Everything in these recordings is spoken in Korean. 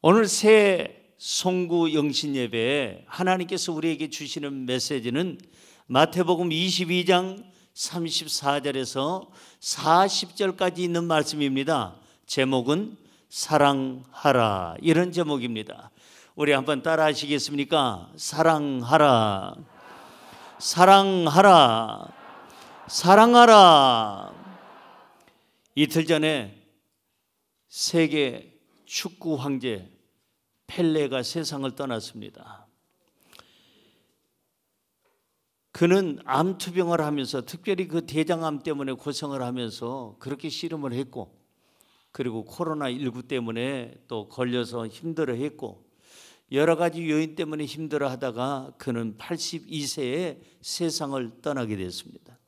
오늘 새 송구 영신 예배에 하나님께서 우리에게 주시는 메시지는 마태복음 22장 34절에서 40절까지 있는 말씀입니다. 제목은 사랑하라, 이런 제목입니다. 우리 한번 따라 하시겠습니까? 사랑하라, 사랑하라, 사랑하라. 이틀 전에 세계 축구 황제 펠레가 세상을 떠났습니다. 그는 암투병을 하면서, 특별히 그 대장암 때문에 고생을 하면서 그렇게 씨름을 했고, 그리고 코로나19 때문에 또 걸려서 힘들어했고, 여러 가지 요인 때문에 힘들어하다가 그는 82세에 세상을 떠나게 됐습니다.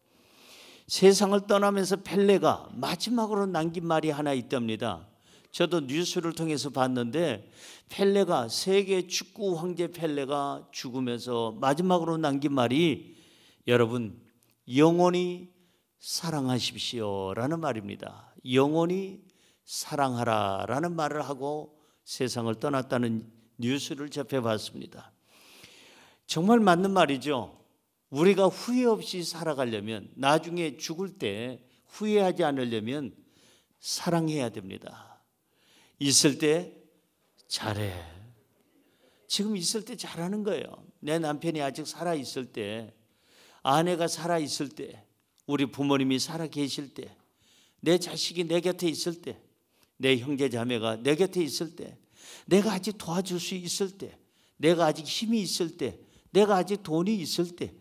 세상을 떠나면서 펠레가 마지막으로 남긴 말이 하나 있답니다. 저도 뉴스를 통해서 봤는데, 펠레가, 세계 축구 황제 펠레가 죽으면서 마지막으로 남긴 말이, 여러분, 영원히 사랑하십시오 라는 말입니다. 영원히 사랑하라 라는 말을 하고 세상을 떠났다는 뉴스를 접해봤습니다. 정말 맞는 말이죠. 우리가 후회 없이 살아가려면, 나중에 죽을 때 후회하지 않으려면 사랑해야 됩니다. 있을 때 잘해. 지금 있을 때 잘하는 거예요. 내 남편이 아직 살아있을 때, 아내가 살아있을 때, 우리 부모님이 살아계실 때, 내 자식이 내 곁에 있을 때, 내 형제 자매가 내 곁에 있을 때, 내가 아직 도와줄 수 있을 때, 내가 아직 힘이 있을 때, 내가 아직 돈이 있을 때,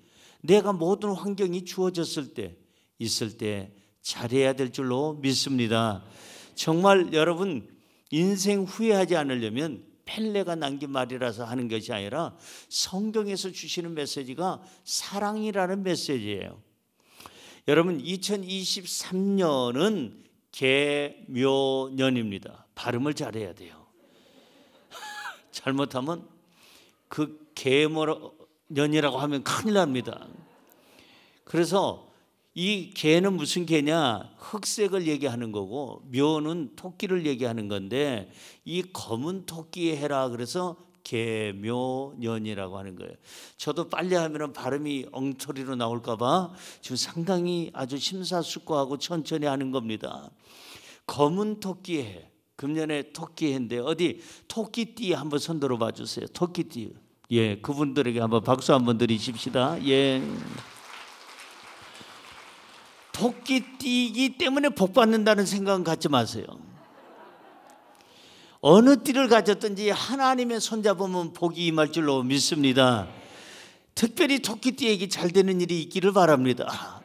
내가 모든 환경이 주어졌을 때, 있을 때 잘해야 될 줄로 믿습니다. 정말 여러분, 인생 후회하지 않으려면 펠레가 남긴 말이라서 하는 것이 아니라 성경에서 주시는 메시지가 사랑이라는 메시지예요. 여러분, 2023년은 개묘년입니다. 발음을 잘해야 돼요. 잘못하면 그 개묘년이라고 하면 큰일 납니다. 그래서 이 개는 무슨 개냐? 흑색을 얘기하는 거고, 묘는 토끼를 얘기하는 건데, 이 검은 토끼의 해라 그래서 개묘년이라고 하는 거예요. 저도 빨리 하면 발음이 엉터리로 나올까 봐 지금 상당히 아주 심사숙고하고 천천히 하는 겁니다. 검은 토끼의 해, 금년에 토끼해인데, 어디 토끼띠 한번 손 들어 봐 주세요. 토끼띠. 예, 그분들에게 한번 박수 한번 드리십시다. 예. 토끼띠이기 때문에 복 받는다는 생각은 갖지 마세요. 어느 띠를 가졌든지 하나님의 손잡으면 복이 임할 줄로 믿습니다. 특별히 토끼띠에게 잘 되는 일이 있기를 바랍니다.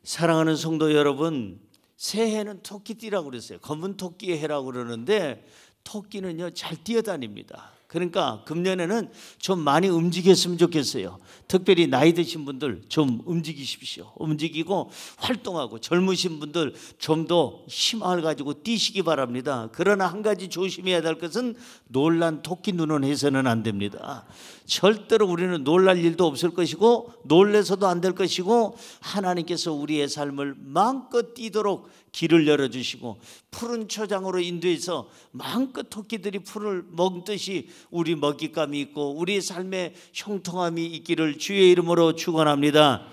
사랑하는 성도 여러분, 새해는 토끼띠라고 그랬어요. 검은 토끼의 해라고 그러는데, 토끼는요 잘 뛰어다닙니다. 그러니까 금년에는 좀 많이 움직였으면 좋겠어요. 특별히 나이 드신 분들 좀 움직이십시오. 움직이고 활동하고, 젊으신 분들 좀 더 힘을 가지고 뛰시기 바랍니다. 그러나 한 가지 조심해야 될 것은, 놀란 토끼 눈은 해서는 안 됩니다. 절대로 우리는 놀랄 일도 없을 것이고 놀래서도 안 될 것이고, 하나님께서 우리의 삶을 마음껏 뛰도록 길을 열어주시고 푸른 초장으로 인도해서 마음껏 토끼들이 풀을 먹듯이 우리 먹잇감이 있고 우리의 삶에 형통함이 있기를 주의 이름으로 축원합니다.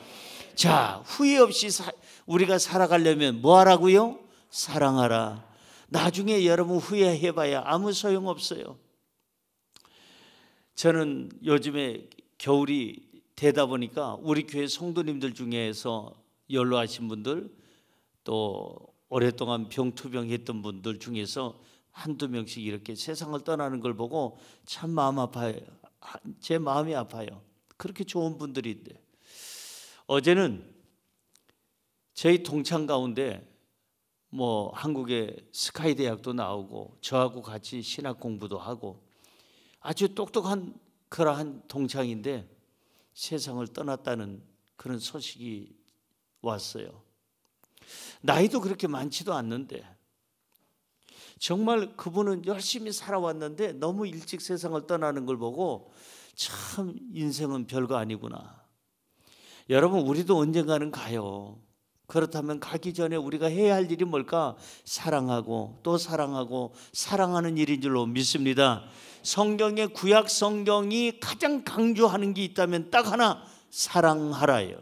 자, 후회 없이 우리가 살아가려면 뭐 하라고요? 사랑하라. 나중에 여러분 후회해봐야 아무 소용없어요. 저는 요즘에 겨울이 되다 보니까 우리 교회 성도님들 중에서 연로하신 분들, 또 오랫동안 병투병했던 분들 중에서 한두 명씩 이렇게 세상을 떠나는 걸 보고 참 마음 아파요. 제 마음이 아파요. 그렇게 좋은 분들인데. 어제는 저희 동창 가운데 한국의 스카이 대학도 나오고 저하고 같이 신학 공부도 하고 아주 똑똑한 그러한 동창인데 세상을 떠났다는 그런 소식이 왔어요. 나이도 그렇게 많지도 않는데, 정말 그분은 열심히 살아왔는데 너무 일찍 세상을 떠나는 걸 보고 참 인생은 별거 아니구나. 여러분, 우리도 언젠가는 가요. 그렇다면 가기 전에 우리가 해야 할 일이 뭘까? 사랑하고 또 사랑하고 사랑하는 일인 줄로 믿습니다. 성경의 구약 성경이 가장 강조하는 게 있다면 딱 하나, 사랑하라예요.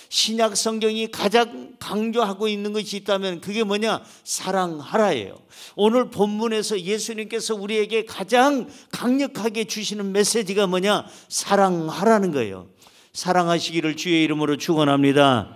신약 성경이 가장 강조하고 있는 것이 있다면 그게 뭐냐? 사랑하라예요. 오늘 본문에서 예수님께서 우리에게 가장 강력하게 주시는 메시지가 뭐냐? 사랑하라는 거예요. 사랑하시기를 주의 이름으로 축원합니다.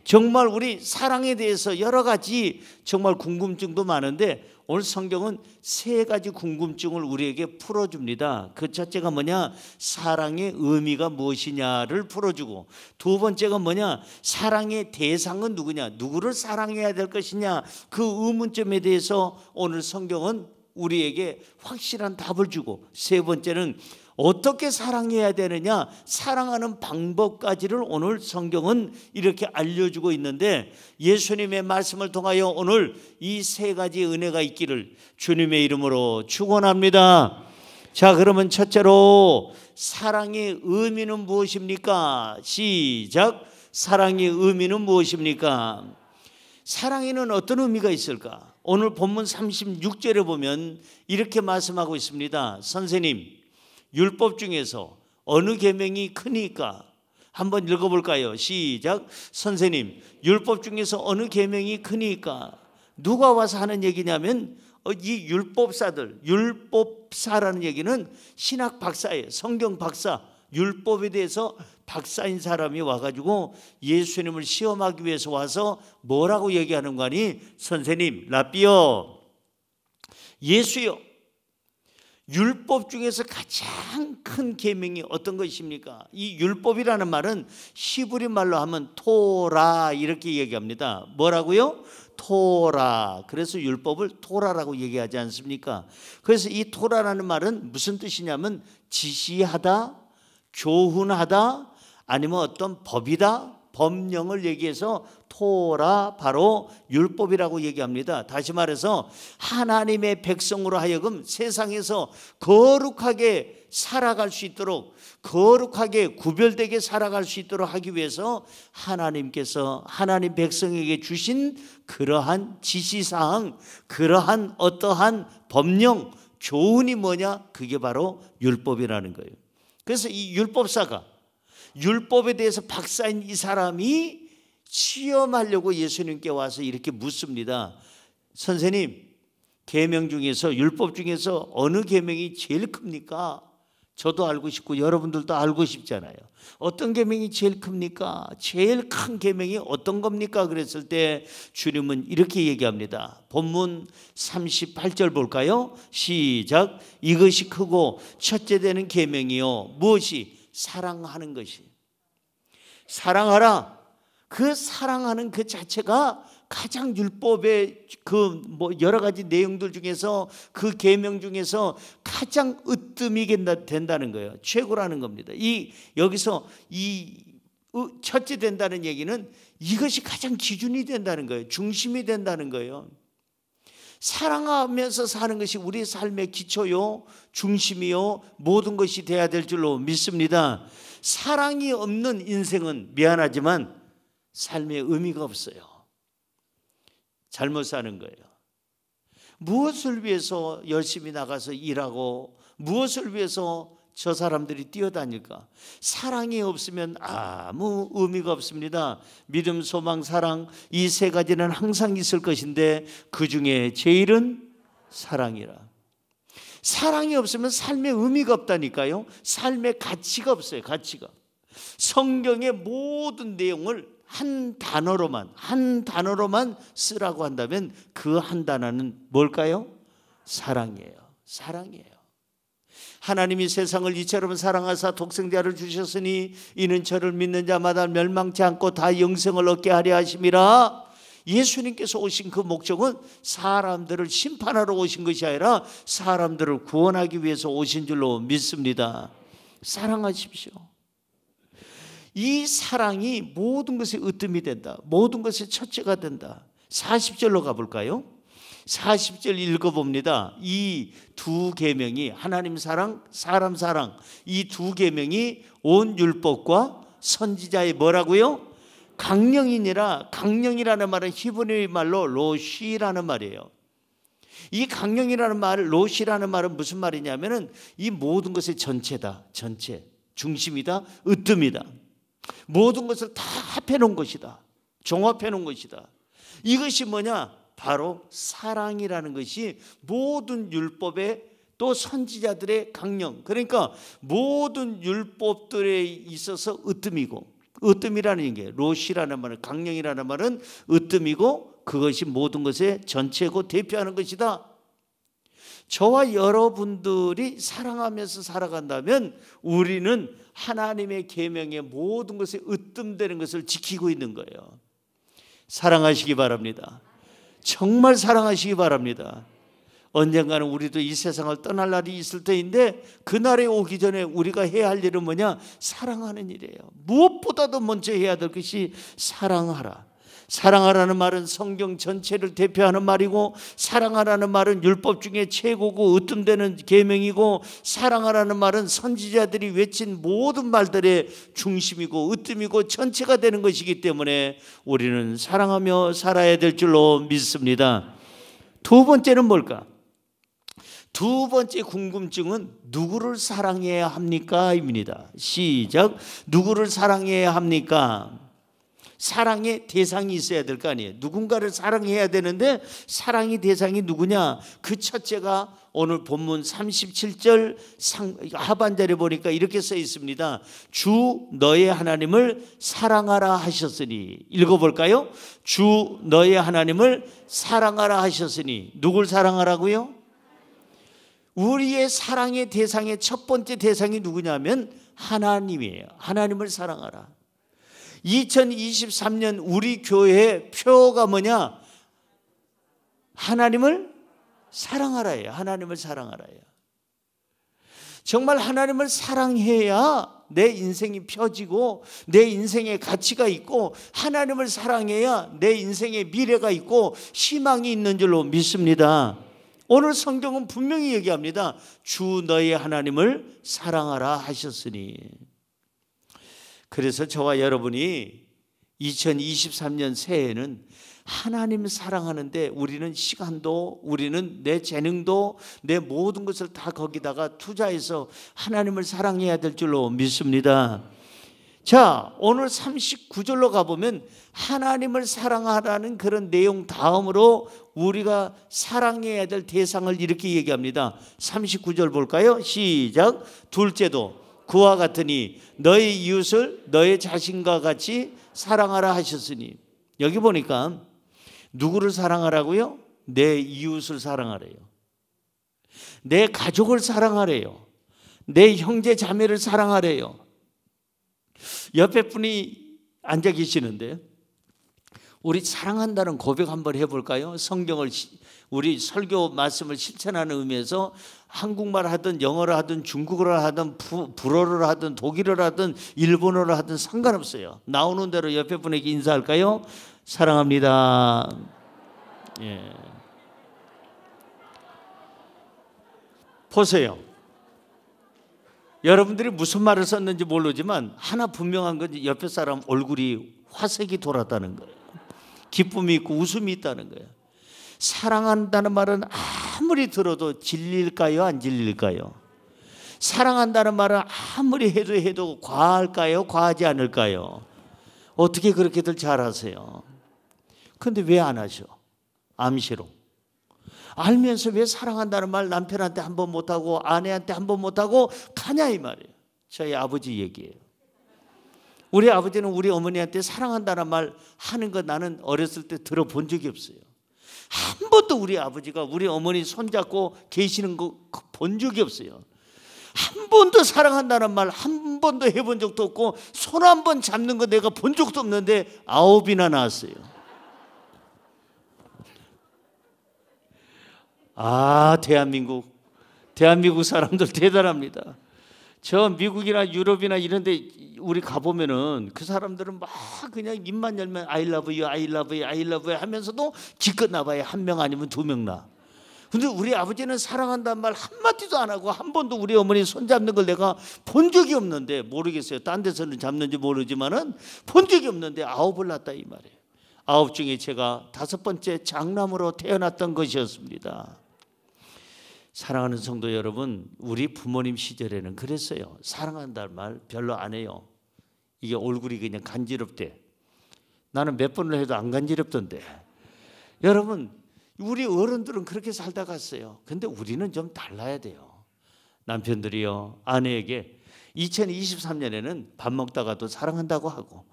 정말 우리 사랑에 대해서 여러 가지 정말 궁금증도 많은데 오늘 성경은 세 가지 궁금증을 우리에게 풀어줍니다. 그 첫째가 뭐냐? 사랑의 의미가 무엇이냐를 풀어주고, 두 번째가 뭐냐? 사랑의 대상은 누구냐? 누구를 사랑해야 될 것이냐? 그 의문점에 대해서 오늘 성경은 우리에게 확실한 답을 주고, 세 번째는 어떻게 사랑해야 되느냐, 사랑하는 방법까지를 오늘 성경은 이렇게 알려주고 있는데, 예수님의 말씀을 통하여 오늘 이 세 가지 은혜가 있기를 주님의 이름으로 축원합니다. 자, 그러면 첫째로 사랑의 의미는 무엇입니까? 시작. 사랑의 의미는 무엇입니까? 사랑에는 어떤 의미가 있을까? 오늘 본문 36절에 보면 이렇게 말씀하고 있습니다. 선생님, 율법 중에서 어느 계명이 크니까? 한번 읽어볼까요? 시작. 선생님, 율법 중에서 어느 계명이 크니까? 누가 와서 하는 얘기냐면 이 율법사라는 얘기는 신학 박사예요. 성경 박사, 율법에 대해서 박사인 사람이 와가지고 예수님을 시험하기 위해서 와서 뭐라고 얘기하는 거니? 선생님, 랍비요, 예수요, 율법 중에서 가장 큰 계명이 어떤 것입니까? 이 율법이라는 말은 히브리 말로 하면 토라 이렇게 얘기합니다. 뭐라고요? 토라. 그래서 율법을 토라라고 얘기하지 않습니까? 그래서 이 토라라는 말은 무슨 뜻이냐면 지시하다, 교훈하다, 아니면 어떤 법이다, 법령을 얘기해서 토라, 바로 율법이라고 얘기합니다. 다시 말해서 하나님의 백성으로 하여금 세상에서 거룩하게 살아갈 수 있도록, 거룩하게 구별되게 살아갈 수 있도록 하기 위해서 하나님께서 하나님 백성에게 주신 그러한 지시사항, 그러한 어떠한 법령, 교훈이 뭐냐? 그게 바로 율법이라는 거예요. 그래서 이 율법사가, 율법에 대해서 박사인 이 사람이 시험하려고 예수님께 와서 이렇게 묻습니다. 선생님, 계명 중에서, 율법 중에서 어느 계명이 제일 큽니까? 저도 알고 싶고 여러분들도 알고 싶잖아요. 어떤 계명이 제일 큽니까? 제일 큰 계명이 어떤 겁니까? 그랬을 때 주님은 이렇게 얘기합니다. 본문 38절 볼까요? 시작. 이것이 크고 첫째 되는 계명이요, 무엇이? 사랑하는 것이. 사랑하라. 그 사랑하는 그 자체가 가장 율법의 그 여러 가지 내용들 중에서, 그 계명 중에서 가장 으뜸이게 된다는 거예요. 최고라는 겁니다. 여기서 이 첫째 된다는 얘기는 이것이 가장 기준이 된다는 거예요. 중심이 된다는 거예요. 사랑하면서 사는 것이 우리의 삶의 기초요, 중심이요, 모든 것이 돼야 될 줄로 믿습니다. 사랑이 없는 인생은 미안하지만 삶의 의미가 없어요. 잘못 사는 거예요. 무엇을 위해서 열심히 나가서 일하고 무엇을 위해서 저 사람들이 뛰어다닐까? 사랑이 없으면 아무 의미가 없습니다. 믿음, 소망, 사랑, 이 세 가지는 항상 있을 것인데 그 중에 제일은 사랑이라. 사랑이 없으면 삶의 의미가 없다니까요. 삶의 가치가 없어요. 가치가. 성경의 모든 내용을 한 단어로만 쓰라고 한다면 그 한 단어는 뭘까요? 사랑이에요. 사랑이에요. 하나님이 세상을 이처럼 사랑하사 독생자를 주셨으니 이는 저를 믿는 자마다 멸망치 않고 다 영생을 얻게 하려 하심이라. 예수님께서 오신 그 목적은 사람들을 심판하러 오신 것이 아니라 사람들을 구원하기 위해서 오신 줄로 믿습니다. 사랑하십시오. 이 사랑이 모든 것의 으뜸이 된다. 모든 것의 첫째가 된다. 40절로 가볼까요? 40절 읽어봅니다. 이 두 계명이, 하나님 사랑, 사람 사랑, 이 두 계명이 온 율법과 선지자의 뭐라고요? 강령이니라. 강령이라는 말은 히브리 말로 로시라는 말이에요. 이 강령이라는 말, 로시라는 말은 무슨 말이냐면은 이 모든 것의 전체다. 전체. 중심이다. 으뜸이다. 모든 것을 다 합해 놓은 것이다. 종합해 놓은 것이다. 이것이 뭐냐? 바로 사랑이라는 것이 모든 율법의 또 선지자들의 강령, 그러니까 모든 율법들에 있어서 으뜸이고, 으뜸이라는 게 로시라는 말은, 강령이라는 말은 으뜸이고 그것이 모든 것의 전체고 대표하는 것이다. 저와 여러분들이 사랑하면서 살아간다면 우리는 하나님의 계명의 모든 것에 으뜸되는 것을 지키고 있는 거예요. 사랑하시기 바랍니다. 정말 사랑하시기 바랍니다. 언젠가는 우리도 이 세상을 떠날 날이 있을 때인데 그날에 오기 전에 우리가 해야 할 일은 뭐냐? 사랑하는 일이에요. 무엇보다도 먼저 해야 될 것이 사랑하라. 사랑하라는 말은 성경 전체를 대표하는 말이고, 사랑하라는 말은 율법 중에 최고고 으뜸되는 계명이고, 사랑하라는 말은 선지자들이 외친 모든 말들의 중심이고 으뜸이고 전체가 되는 것이기 때문에 우리는 사랑하며 살아야 될 줄로 믿습니다. 두 번째는 뭘까? 두 번째 궁금증은 누구를 사랑해야 합니까? 입니다. 시작. 누구를 사랑해야 합니까? 사랑의 대상이 있어야 될 거 아니에요. 누군가를 사랑해야 되는데 사랑의 대상이 누구냐? 그 첫째가 오늘 본문 37절 하반절에 보니까 이렇게 써 있습니다. 주 너의 하나님을 사랑하라 하셨으니. 읽어볼까요? 주 너의 하나님을 사랑하라 하셨으니. 누굴 사랑하라고요? 우리의 사랑의 대상의 첫 번째 대상이 누구냐면 하나님이에요. 하나님을 사랑하라. 2023년 우리 교회의 표가 뭐냐? 하나님을 사랑하라예요. 하나님을 사랑하라예요. 정말 하나님을 사랑해야 내 인생이 펴지고 내 인생에 가치가 있고, 하나님을 사랑해야 내 인생에 미래가 있고 희망이 있는 줄로 믿습니다. 오늘 성경은 분명히 얘기합니다. 주 너의 하나님을 사랑하라 하셨으니. 그래서 저와 여러분이 2023년 새해에는 하나님 사랑하는데 우리는 시간도, 우리는 내 재능도, 내 모든 것을 다 거기다가 투자해서 하나님을 사랑해야 될 줄로 믿습니다. 자, 오늘 39절로 가보면 하나님을 사랑하라는 그런 내용 다음으로 우리가 사랑해야 될 대상을 이렇게 얘기합니다. 39절 볼까요? 시작. 둘째도 그와 같으니 너의 이웃을 너의 자신과 같이 사랑하라 하셨으니. 여기 보니까 누구를 사랑하라고요? 내 이웃을 사랑하래요. 내 가족을 사랑하래요. 내 형제 자매를 사랑하래요. 옆에 분이 앉아 계시는데 우리 사랑한다는 고백 한번 해볼까요? 성경을, 우리 설교 말씀을 실천하는 의미에서 한국말 하든 영어를 하든 중국어를 하든 불어를 하든 독일어를 하든 일본어를 하든 상관없어요. 나오는 대로 옆에 분에게 인사할까요? 사랑합니다. 예. 보세요. 여러분들이 무슨 말을 썼는지 모르지만 하나 분명한 건 옆에 사람 얼굴이 화색이 돌았다는 거예요. 기쁨이 있고 웃음이 있다는 거예요. 사랑한다는 말은 아무리 들어도 질릴까요? 안 질릴까요? 사랑한다는 말은 아무리 해도 과할까요? 과하지 않을까요? 어떻게 그렇게들 잘하세요? 그런데 왜 안 하셔? 암시로. 알면서 왜 사랑한다는 말 남편한테 한 번 못하고 아내한테 한 번 못하고 가냐 이 말이에요. 저희 아버지 얘기예요. 우리 아버지는 우리 어머니한테 사랑한다는 말 하는 거 나는 어렸을 때 들어본 적이 없어요. 한 번도 우리 아버지가 우리 어머니 손잡고 계시는 거 본 적이 없어요. 한 번도 사랑한다는 말 한 번도 해본 적도 없고 손 한 번 잡는 거 내가 본 적도 없는데 9이나 나왔어요. 아, 대한민국 사람들 대단합니다. 저 미국이나 유럽이나 이런 데 우리 가보면은 그 사람들은 막 그냥 입만 열면 I love you, I love you, I love you 하면서도 기껏 나봐야 한 명 아니면 두 명 나. 근데 우리 아버지는 사랑한다는 말 한마디도 안 하고 한 번도 우리 어머니 손잡는 걸 내가 본 적이 없는데, 모르겠어요. 딴 데서는 잡는지 모르지만은 본 적이 없는데 9을 낳았다 이 말이에요. 9 중에 제가 5번째 장남으로 태어났던 것이었습니다. 사랑하는 성도 여러분, 우리 부모님 시절에는 그랬어요. 사랑한다는 말 별로 안 해요. 이게 얼굴이 그냥 간지럽대. 나는 몇 번을 해도 안 간지럽던데. 여러분, 우리 어른들은 그렇게 살다 갔어요. 근데 우리는 좀 달라야 돼요. 남편들이요, 아내에게 2023년에는 밥 먹다가도 사랑한다고 하고,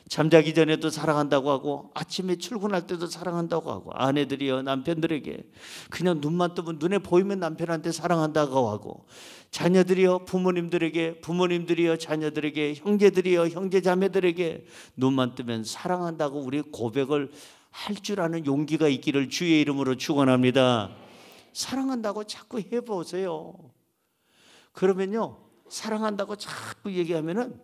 잠자기 전에도 사랑한다고 하고, 아침에 출근할 때도 사랑한다고 하고, 아내들이요, 남편들에게 그냥 눈만 뜨면 눈에 보이면 남편한테 사랑한다고 하고, 자녀들이요, 부모님들에게, 부모님들이요, 자녀들에게, 형제들이요, 형제자매들에게 눈만 뜨면 사랑한다고 우리 고백을 할 줄 아는 용기가 있기를 주의 이름으로 축원합니다. 사랑한다고 자꾸 해보세요. 그러면요, 사랑한다고 자꾸 얘기하면은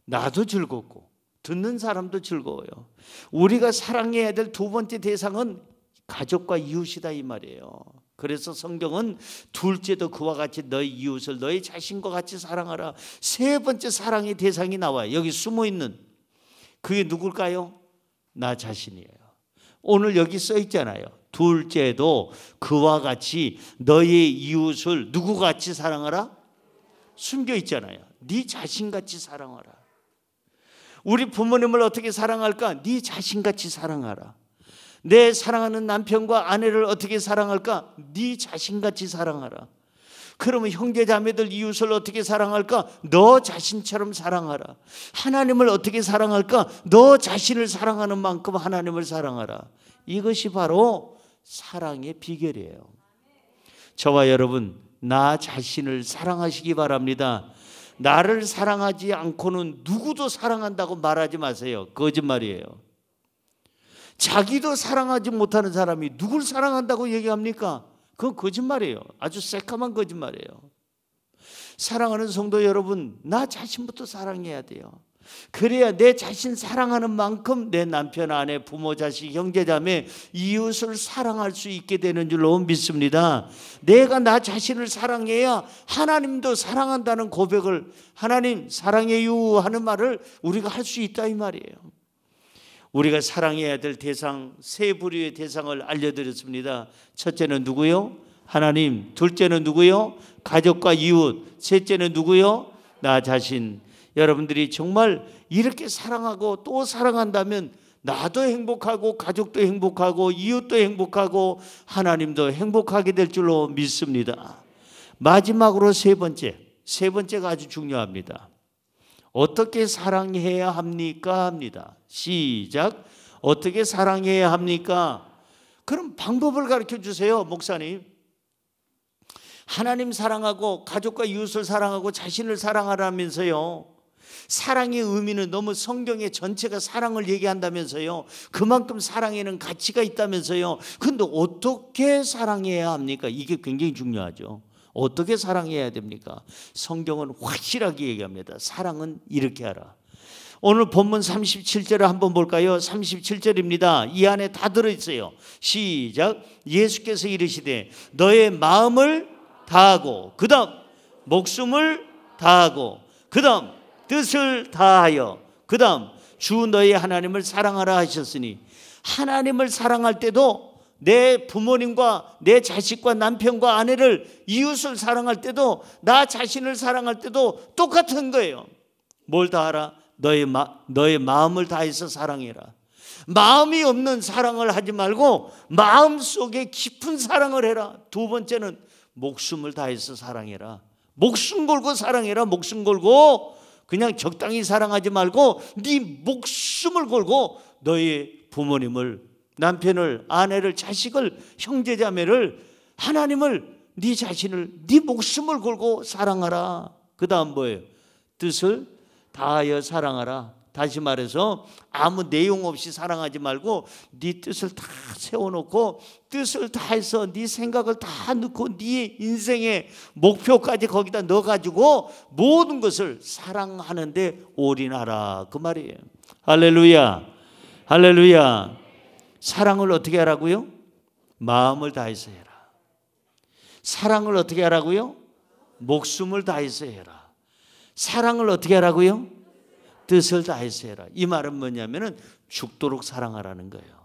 나도 즐겁고 듣는 사람도 즐거워요. 우리가 사랑해야 될 2번째 대상은 가족과 이웃이다 이 말이에요. 그래서 성경은 둘째도 그와 같이 너희 이웃을 너희 자신과 같이 사랑하라. 3번째 사랑의 대상이 나와요. 여기 숨어있는 그게 누굴까요? 나 자신이에요. 오늘 여기 써 있잖아요. 둘째도 그와 같이 너희 이웃을 누구같이 사랑하라? 숨겨 있잖아요. 네 자신같이 사랑하라. 우리 부모님을 어떻게 사랑할까? 네 자신같이 사랑하라. 내 사랑하는 남편과 아내를 어떻게 사랑할까? 네 자신같이 사랑하라. 그러면 형제자매들 이웃을 어떻게 사랑할까? 너 자신처럼 사랑하라. 하나님을 어떻게 사랑할까? 너 자신을 사랑하는 만큼 하나님을 사랑하라. 이것이 바로 사랑의 비결이에요. 저와 여러분, 나 자신을 사랑하시기 바랍니다. 나를 사랑하지 않고는 누구도 사랑한다고 말하지 마세요. 거짓말이에요. 자기도 사랑하지 못하는 사람이 누굴 사랑한다고 얘기합니까? 그건 거짓말이에요. 아주 새까만 거짓말이에요. 사랑하는 성도 여러분, 나 자신부터 사랑해야 돼요. 그래야 내 자신 사랑하는 만큼 내 남편, 아내, 부모, 자식, 형제, 자매, 이웃을 사랑할 수 있게 되는 줄로 믿습니다. 내가 나 자신을 사랑해야 하나님도 사랑한다는 고백을, 하나님 사랑해요 하는 말을 우리가 할 수 있다 이 말이에요. 우리가 사랑해야 될 대상, 3부류의 대상을 알려드렸습니다. 첫째는 누구요? 하나님. 둘째는 누구요? 가족과 이웃. 셋째는 누구요? 나 자신. 여러분들이 정말 이렇게 사랑하고 또 사랑한다면 나도 행복하고 가족도 행복하고 이웃도 행복하고 하나님도 행복하게 될 줄로 믿습니다. 마지막으로 세 번째가 아주 중요합니다. 어떻게 사랑해야 합니까? 합니다. 시작. 어떻게 사랑해야 합니까? 그럼 방법을 가르쳐 주세요, 목사님. 하나님 사랑하고 가족과 이웃을 사랑하고 자신을 사랑하라면서요. 사랑의 의미는 너무 성경의 전체가 사랑을 얘기한다면서요. 그만큼 사랑에는 가치가 있다면서요. 근데 어떻게 사랑해야 합니까? 이게 굉장히 중요하죠. 어떻게 사랑해야 됩니까? 성경은 확실하게 얘기합니다. 사랑은 이렇게 하라. 오늘 본문 37절을 한번 볼까요? 37절입니다. 이 안에 다 들어있어요. 시작. 예수께서 이르시되 너의 마음을 다하고 그 다음 목숨을 다하고 그 다음 뜻을 다하여 그 다음 주 너의 하나님을 사랑하라 하셨으니, 하나님을 사랑할 때도 내 부모님과 내 자식과 남편과 아내를 이웃을 사랑할 때도 나 자신을 사랑할 때도 똑같은 거예요. 뭘 다하라? 너의 마음을 다해서 사랑해라. 마음이 없는 사랑을 하지 말고 마음속에 깊은 사랑을 해라. 2번째는 목숨을 다해서 사랑해라. 목숨 걸고 사랑해라. 목숨 걸고 그냥 적당히 사랑하지 말고 네 목숨을 걸고 너의 부모님을, 남편을, 아내를, 자식을, 형제자매를, 하나님을, 네 자신을, 네 목숨을 걸고 사랑하라. 그 다음 뭐예요? 뜻을 다하여 사랑하라. 다시 말해서 아무 내용 없이 사랑하지 말고 네 뜻을 다 세워놓고 뜻을 다해서 네 생각을 다 넣고 네 인생의 목표까지 거기다 넣어가지고 모든 것을 사랑하는데 올인하라 그 말이에요. 할렐루야, 할렐루야. 사랑을 어떻게 하라고요? 마음을 다해서 해라. 사랑을 어떻게 하라고요? 목숨을 다해서 해라. 사랑을 어떻게 하라고요? 뜻을 다해서 해라. 이 말은 뭐냐면은 죽도록 사랑하라는 거예요.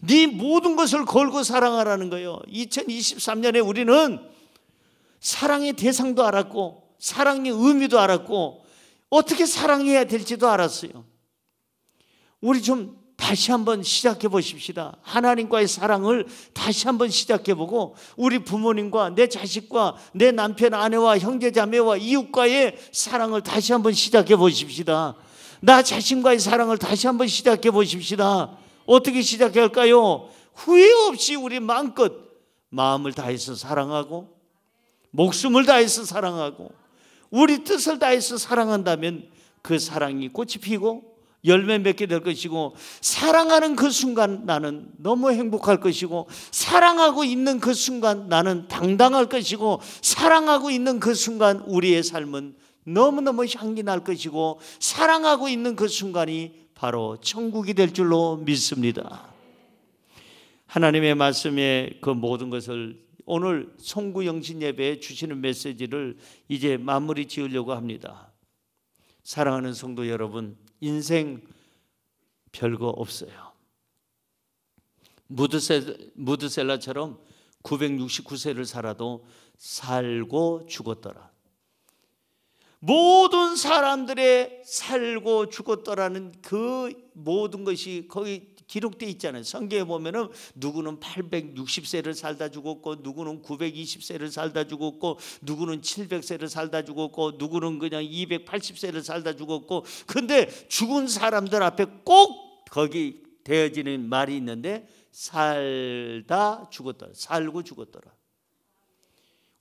네 모든 것을 걸고 사랑하라는 거예요. 2023년에 우리는 사랑의 대상도 알았고 사랑의 의미도 알았고 어떻게 사랑해야 될지도 알았어요. 우리 좀 다시 한번 시작해 보십시다. 하나님과의 사랑을 다시 한번 시작해 보고 우리 부모님과 내 자식과 내 남편 아내와 형제 자매와 이웃과의 사랑을 다시 한번 시작해 보십시다. 나 자신과의 사랑을 다시 한번 시작해 보십시다. 어떻게 시작해야 할까요? 후회 없이 우리 마음껏 마음을 다해서 사랑하고 목숨을 다해서 사랑하고 우리 뜻을 다해서 사랑한다면 그 사랑이 꽃이 피고 열매 맺게 될 것이고 사랑하는 그 순간 나는 너무 행복할 것이고 사랑하고 있는 그 순간 나는 당당할 것이고 사랑하고 있는 그 순간 우리의 삶은 너무너무 향기 날 것이고 사랑하고 있는 그 순간이 바로 천국이 될 줄로 믿습니다. 하나님의 말씀에 그 모든 것을 오늘 송구영신 예배에 주시는 메시지를 이제 마무리 지으려고 합니다. 사랑하는 성도 여러분, 인생 별거 없어요. 무드셀라처럼 969세를 살아도 살고 죽었더라. 모든 사람들의 살고 죽었더라는 그 모든 것이 거기 기록되어 있잖아요. 성경에 보면은 누구는 860세를 살다 죽었고 누구는 920세를 살다 죽었고 누구는 700세를 살다 죽었고 누구는 그냥 280세를 살다 죽었고 근데 죽은 사람들 앞에 꼭 거기 되어지는 말이 있는데 살다 죽었더라. 살고 죽었더라.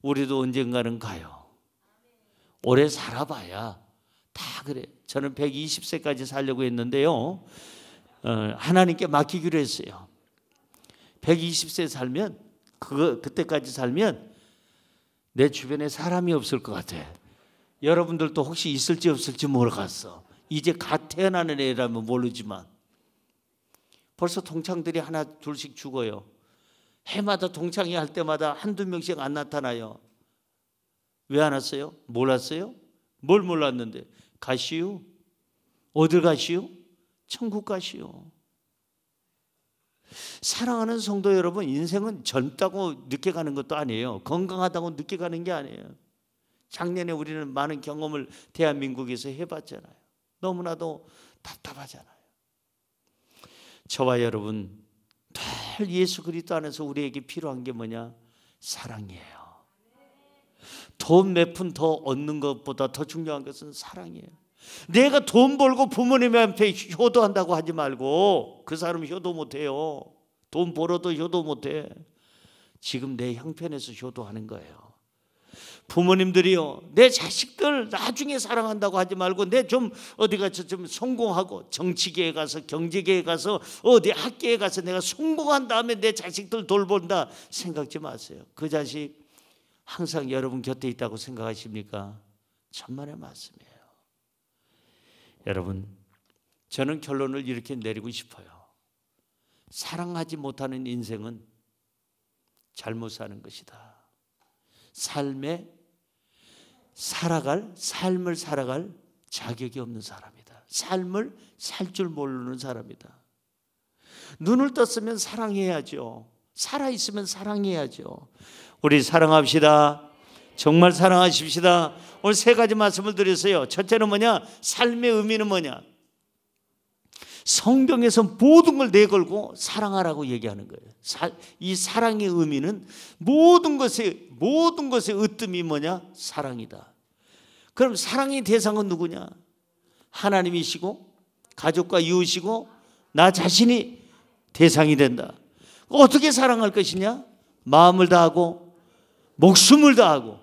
우리도 언젠가는 가요. 오래 살아봐야 다 그래. 저는 120세까지 살려고 했는데요. 하나님께 맡기기로 했어요. 120세 살면 그때까지 살면 내 주변에 사람이 없을 것 같아. 여러분들도 혹시 있을지 없을지 모르겠어. 이제 갓 태어나는 애라면 모르지만 벌써 동창들이 하나 둘씩 죽어요. 해마다 동창회 할 때마다 한두 명씩 안 나타나요. 왜 안 왔어요? 몰랐어요? 뭘 몰랐는데? 가시오? 어딜 가시오? 천국 가시오. 사랑하는 성도 여러분, 인생은 젊다고 늦게 가는 것도 아니에요. 건강하다고 늦게 가는 게 아니에요. 작년에 우리는 많은 경험을 대한민국에서 해봤잖아요. 너무나도 답답하잖아요. 저와 여러분 늘 예수 그리스도 안에서 우리에게 필요한 게 뭐냐? 사랑이에요. 돈 몇 푼 더 얻는 것보다 더 중요한 것은 사랑이에요. 내가 돈 벌고 부모님한테 효도한다고 하지 말고 그 사람 효도 못해요. 돈 벌어도 효도 못해. 지금 내 형편에서 효도하는 거예요. 부모님들이요, 내 자식들 나중에 사랑한다고 하지 말고 내 좀 어디 가서 좀 성공하고 정치계에 가서 경제계에 가서 어디 학계에 가서 내가 성공한 다음에 내 자식들 돌본다 생각지 마세요. 그 자식 항상 여러분 곁에 있다고 생각하십니까? 천만의 말씀이에요. 여러분, 저는 결론을 이렇게 내리고 싶어요. 사랑하지 못하는 인생은 잘못 사는 것이다. 삶을 살아갈 자격이 없는 사람이다. 삶을 살 줄 모르는 사람이다. 눈을 떴으면 사랑해야죠. 살아있으면 사랑해야죠. 우리 사랑합시다. 정말 사랑하십시다. 오늘 세 가지 말씀을 드렸어요. 첫째는 뭐냐? 삶의 의미는 뭐냐? 성경에서 모든 걸 내걸고 사랑하라고 얘기하는 거예요. 이 사랑의 의미는 모든 것의 으뜸이 뭐냐? 사랑이다. 그럼 사랑의 대상은 누구냐? 하나님이시고 가족과 이웃이고 나 자신이 대상이 된다. 어떻게 사랑할 것이냐? 마음을 다하고 목숨을 다하고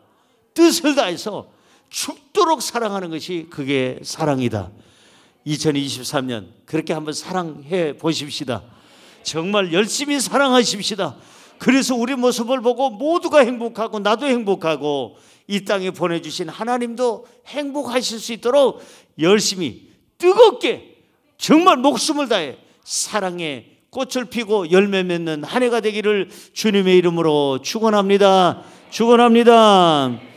뜻을 다해서 죽도록 사랑하는 것이 그게 사랑이다. 2023년 그렇게 한번 사랑해 보십시다. 정말 열심히 사랑하십시다. 그래서 우리 모습을 보고 모두가 행복하고 나도 행복하고 이 땅에 보내주신 하나님도 행복하실 수 있도록 열심히 뜨겁게 정말 목숨을 다해 사랑의 꽃을 피고 열매 맺는 한 해가 되기를 주님의 이름으로 축원합니다. 축원합니다.